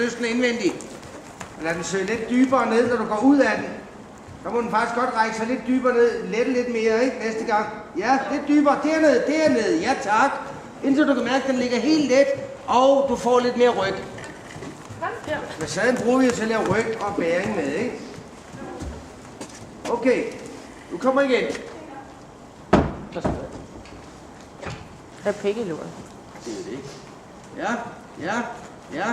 Løsne indvendigt. Lad den søge lidt dybere ned, når du går ud af den. Så må den faktisk godt række sig lidt dybere ned. Lette lidt mere, ikke? Næste gang. Ja, lidt dybere. Dernede. Ja, tak. Indtil du kan mærke, at den ligger helt let, og du får lidt mere ryg. Facaden bruger vi til at lave ryg og bæring med, ikke? Okay. Du kommer igen. Der er pæk i låret. Det er det. Ja.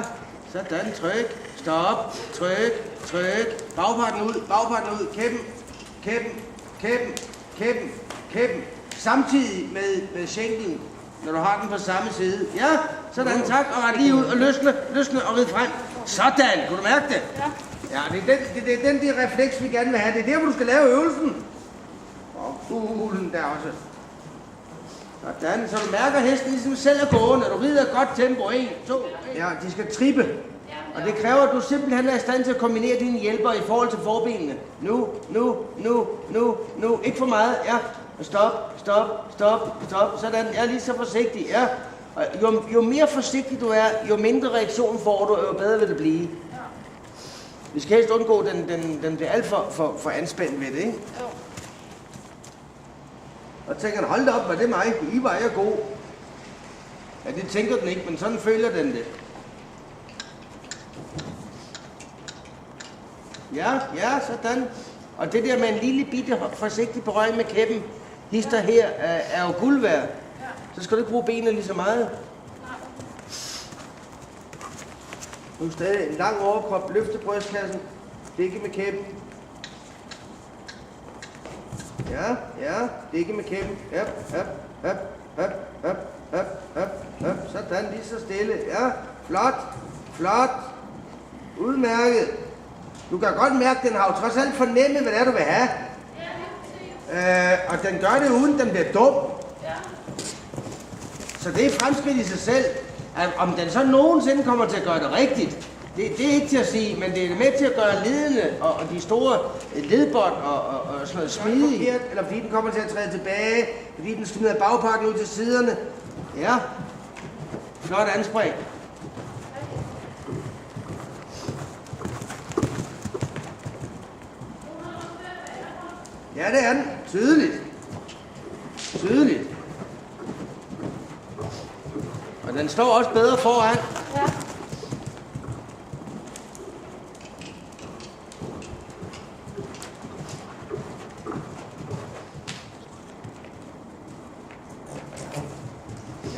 Sådan, tryk. Stop. Tryk. Bagparten ud. Kæppen. Samtidig med skænken, når du har den på samme side. Ja, sådan, tak. Og ret lige ud og løsne og rid frem. Sådan, kunne du mærke det? Ja, det er den refleks, vi gerne vil have. Det er der, hvor du skal lave øvelsen. Og kuglen der også. Sådan, så du mærker hesten ligesom selv er gående. Du rider et godt tempo. 1, 2, 3. Ja, de skal trippe. Og det kræver, at du simpelthen er i stand til at kombinere dine hjælper i forhold til forbenene. Nu. Ikke for meget. Ja. Stop. Sådan. Ja, lige så forsigtig. Ja. Og jo mere forsigtig du er, jo mindre reaktion får du, jo bedre vil det blive. Vi skal helst undgå, at den bliver alt for anspændt ved det, ikke? Jo. Og tænker den, hold da op, var det mig? I var jeg god. Ja, det tænker den ikke, men sådan føler den det. Ja, sådan. Og det der med en lille bitte forsigtig berøring med kæppen, hister her, er jo guld værd. Så skal du ikke bruge benene lige så meget. Nu stadig en lang overkrop, løfte brystkassen, dække med kæppen. Ja, dække med kæppen. Hop. Sådan, lige så stille. Ja, flot. Udmærket. Du kan godt mærke, at den har jo trods alt fornemmet, hvad det er, du vil have. Og den gør det uden, den bliver dum. Så det er fremskridt i sig selv. Om den så nogensinde kommer til at gøre det rigtigt, det er ikke til at sige, men det er med til at gøre ledene og de store ledbånd og sådan noget smidige. Eller fordi den kommer til at træde tilbage, fordi den smider bagpakken ud til siderne. Ja, flot anspring. Ja, det er den. Tydeligt. Og den står også bedre foran. Ja.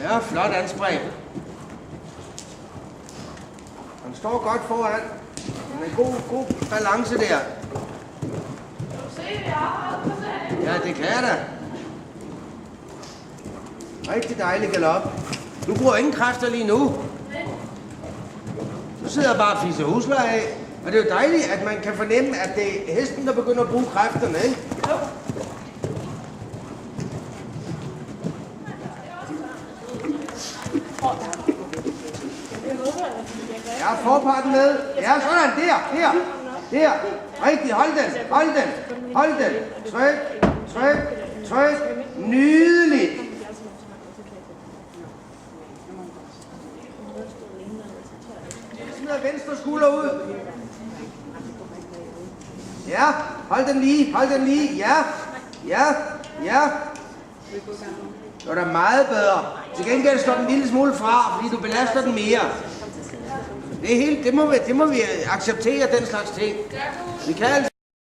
Ja, flot anspring. Den står godt foran. Den er god balance der. Ja, det kan jeg da. Rigtig dejlig galop. Du bruger ingen kræfter lige nu. Du sidder bare og fiser husleje af. Og det er jo dejligt, at man kan fornemme, at det er hesten, der begynder at bruge kræfterne, ikke? Ja, forparten med. Ja, sådan, der. Rigtig, hold den. Tryk. Nydeligt. Smider venstre skulder ud. Ja, hold den lige. Ja. Det var da meget bedre. Til gengæld står den en lille smule fra, fordi du belaster den mere. Det må vi acceptere, den slags ting. Vi kan